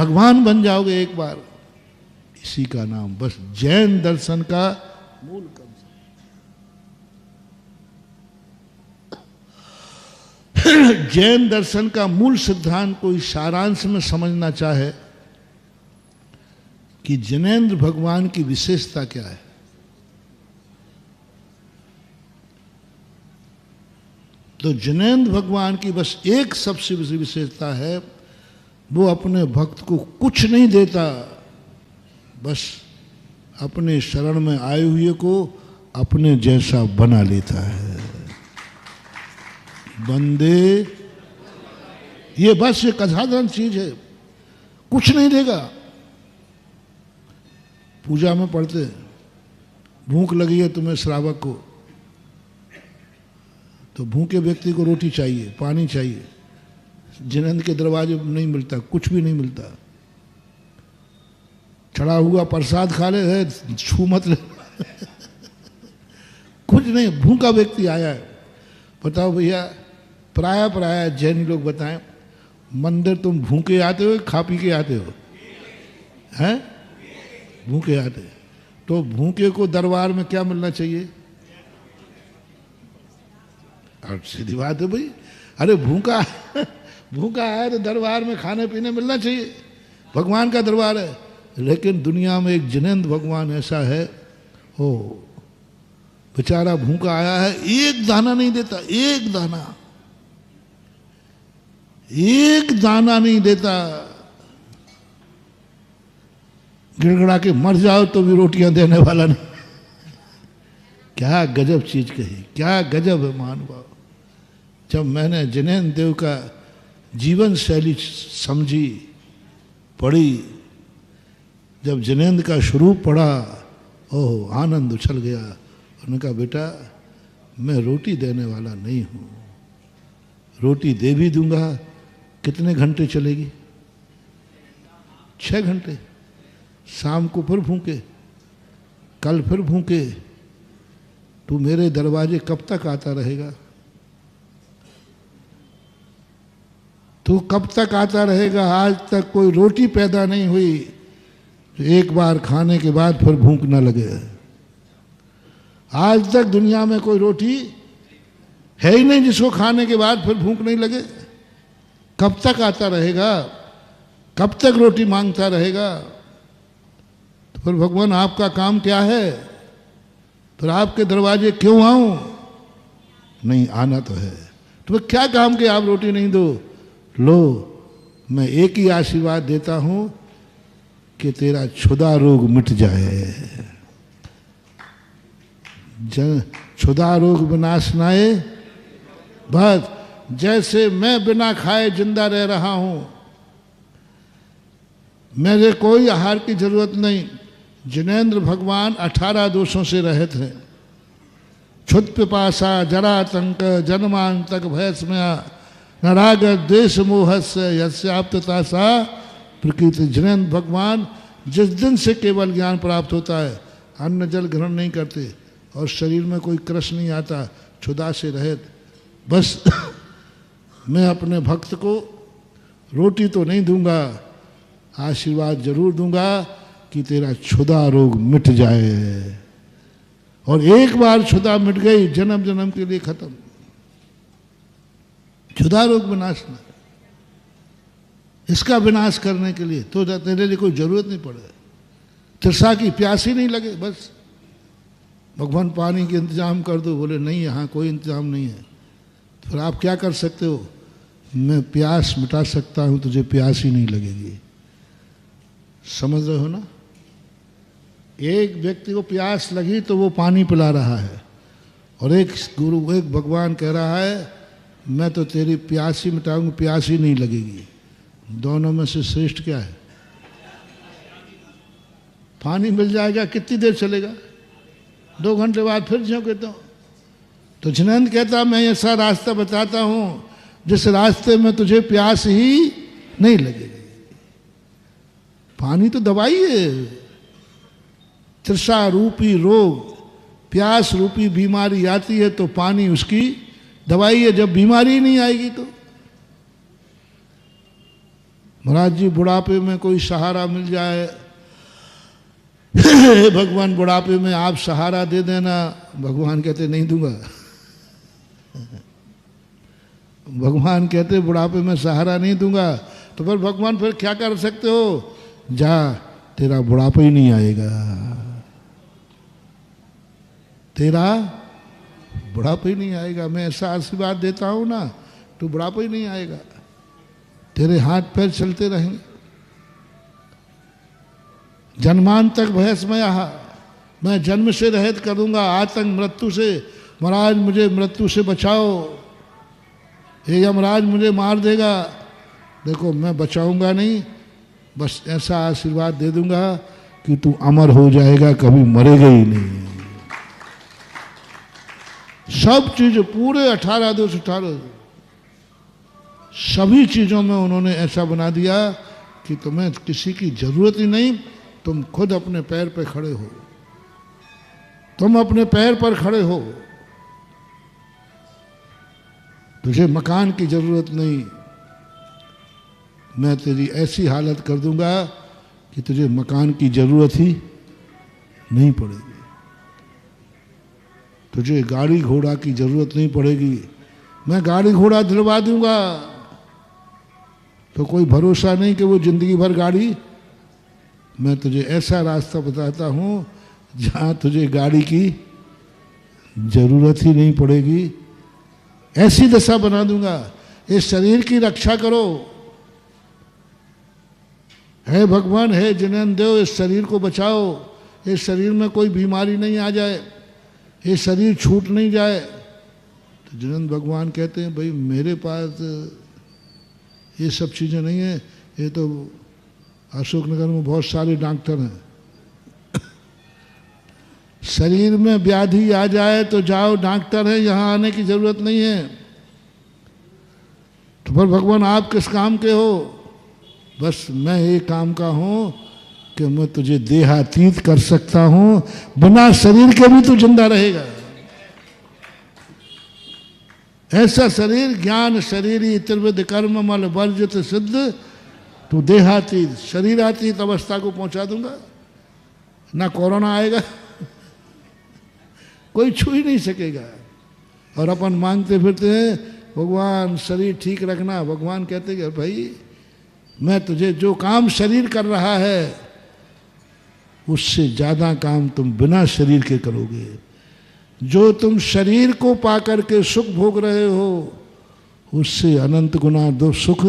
भगवान बन जाओगे एक बार। इसी का नाम बस जैन दर्शन का मूल जैन दर्शन का मूल सिद्धांत को इस सारांश में समझना चाहे कि जिनेंद्र भगवान की विशेषता क्या है, तो जिनेंद्र भगवान की बस एक सबसे विशेषता है, वो अपने भक्त को कुछ नहीं देता, बस अपने शरण में आए हुए को अपने जैसा बना लेता है। बंदे, ये बस एक असाधारण चीज है, कुछ नहीं देगा। पूजा में पढ़ते, भूख लगी है तुम्हें श्रावक को, तो भूखे व्यक्ति को रोटी चाहिए, पानी चाहिए। जिनेंद्र के दरवाजे नहीं मिलता, कुछ भी नहीं मिलता। चढ़ा हुआ प्रसाद खा ले, है छू मत ले कुछ नहीं, भूखा व्यक्ति आया है। बताओ भैया, प्राय जैन लोग बताएं, मंदिर तुम भूखे आते हो खा पी के आते हो? हैं? भूखे आते। तो भूखे को दरबार में क्या मिलना चाहिए? और सीधी बात है भाई, अरे भूखा भूखा है तो दरबार में खाने पीने मिलना चाहिए, भगवान का दरबार है। लेकिन दुनिया में एक जिनेंद्र भगवान ऐसा है, हो बेचारा भूखा आया है, एक दाना नहीं देता, एक दाना नहीं देता। गिड़गड़ा के मर जाओ तो भी रोटियां देने वाला नहीं। क्या गजब चीज कही, क्या गजब है महानुभाव। जब मैंने जिनेंद्र देव का जीवन शैली समझी, पढ़ी, जब जिनेंद्र का स्वरूप पढ़ा, ओह आनंद उछल गया। उन्होंने कहा बेटा, मैं रोटी देने वाला नहीं हूं, रोटी दे भी दूंगा, कितने घंटे चलेगी? 6 घंटे। शाम को फिर भूखे, कल फिर भूखे। तू मेरे दरवाजे कब तक आता रहेगा? तू कब तक आता रहेगा? आज तक कोई रोटी पैदा नहीं हुई तो एक बार खाने के बाद फिर भूख न लगे। आज तक दुनिया में कोई रोटी है ही नहीं जिसको खाने के बाद फिर भूख नहीं लगे। कब तक आता रहेगा? कब तक रोटी मांगता रहेगा? तो फिर भगवान आपका काम क्या है? फिर आपके दरवाजे क्यों आऊं? नहीं आना तो है, तो फिर क्या काम कि आप रोटी नहीं दो? लो, मैं एक ही आशीर्वाद देता हूं कि तेरा क्षुधा रोग मिट जाए। क्षुधा रोग विनाशनाए बस, जैसे मैं बिना खाए जिंदा रह रहा हूं, मेरे कोई आहार की जरूरत नहीं। जिनेंद्र भगवान 18 दोषों से रहित हैं। क्षुध पिपासा जरातंक जन्मांतक भयस्मया न राग द्वेष मोहस्य यस्याप्तता सा प्रकृति। जिनेंद्र भगवान जिस दिन से केवल ज्ञान प्राप्त होता है, अन्न जल ग्रहण नहीं करते और शरीर में कोई क्रश नहीं आता, क्षुधा से रहित। बस मैं अपने भक्त को रोटी तो नहीं दूंगा, आशीर्वाद जरूर दूंगा कि तेरा क्षुधा रोग मिट जाए। और एक बार क्षुधा मिट गई, जन्म जन्म के लिए खत्म। क्षुधा रोग विनाश न, इसका विनाश करने के लिए तो तेरे लिए कोई जरूरत नहीं पड़े, तृषा की प्यास ही नहीं लगे। बस भगवान पानी के इंतजाम कर दो, बोले नहीं यहाँ कोई इंतजाम नहीं है। तो फिर आप क्या कर सकते हो? मैं प्यास मिटा सकता हूं, तुझे प्यास ही नहीं लगेगी। समझ रहे हो ना? एक व्यक्ति को प्यास लगी तो वो पानी पिला रहा है, और एक गुरु, एक भगवान कह रहा है मैं तो तेरी प्यास ही मिटाऊंगा, प्यास ही नहीं लगेगी। दोनों में से श्रेष्ठ क्या है? पानी मिल जाएगा, कितनी देर चलेगा? 2 घंटे बाद फिर ज्यों कहता हूं। तो जिनेंद्र कहता मैं ऐसा रास्ता बताता हूं जिस रास्ते में तुझे प्यास ही नहीं लगेगी। पानी तो दवाई है। तृषा रूपी रोग, प्यास रूपी बीमारी आती है तो पानी उसकी दवाई है। जब बीमारी नहीं आएगी महाराज जी बुढ़ापे में कोई सहारा मिल जाए, भगवान बुढ़ापे में आप सहारा दे देना। भगवान कहते नहीं दूंगा। भगवान कहते बुढ़ापे में सहारा नहीं दूंगा। तो फिर भगवान फिर क्या कर सकते हो? जा, तेरा बुढ़ापा ही नहीं आएगा, तेरा बुढ़ापा ही नहीं आएगा। मैं ऐसा आशीर्वाद देता हूं ना, तो बुढ़ापा ही नहीं आएगा, तेरे हाथ पैर चलते रहेंगे। जन्मांतक भयस्मयः, मैं जन्म से रहित कर दूंगा, आतंक मृत्यु से। महाराज मुझे मृत्यु से बचाओ, ये यमराज मुझे मार देगा। देखो मैं बचाऊंगा नहीं, बस ऐसा आशीर्वाद दे दूंगा कि तू अमर हो जाएगा, कभी मरेगा ही नहीं। सब चीज पूरे 18 सभी चीजों में उन्होंने ऐसा बना दिया कि तुम्हें किसी की जरूरत ही नहीं, तुम खुद अपने पैर पे खड़े हो, तुम अपने पैर पर खड़े हो, तुझे मकान की जरूरत नहीं। मैं तेरी ऐसी हालत कर दूंगा कि तुझे मकान की जरूरत ही नहीं पड़ेगी, तुझे गाड़ी घोड़ा की जरूरत नहीं पड़ेगी। मैं गाड़ी घोड़ा दिलवा दूंगा तो कोई भरोसा नहीं कि वो जिंदगी भर गाड़ी। मैं तुझे ऐसा रास्ता बताता हूं जहां तुझे गाड़ी की जरूरत ही नहीं पड़ेगी, ऐसी दशा बना दूंगा। इस शरीर की रक्षा करो, हे भगवान, हे जिनेन्द्र देव, इस शरीर को बचाओ, इस शरीर में कोई बीमारी नहीं आ जाए, ये शरीर छूट नहीं जाए। तो जिनेन्द्र भगवान कहते हैं भाई मेरे पास ये सब चीज़ें नहीं है, ये तो अशोकनगर में बहुत सारे डॉक्टर हैं। शरीर में व्याधि आ जाए तो जाओ, डॉक्टर है, यहाँ आने की जरूरत नहीं है। तो पर भगवान आप किस काम के हो? बस मैं एक काम का हूं कि मैं तुझे देहातीत कर सकता हूं, बिना शरीर के भी तू जिंदा रहेगा। ऐसा शरीर, ज्ञान शरीरी त्रिविध कर्म मल वर्जित सिद्ध, तू देहातीत शरीरातीत अवस्था को पहुंचा दूंगा। ना कोरोना आएगा, कोई छू ही नहीं सकेगा। और अपन मांगते फिरते हैं भगवान शरीर ठीक रखना। भगवान कहते कि भाई मैं तुझे जो काम शरीर कर रहा है उससे ज्यादा काम तुम बिना शरीर के करोगे। जो तुम शरीर को पाकर के सुख भोग रहे हो उससे अनंत गुना दो सुख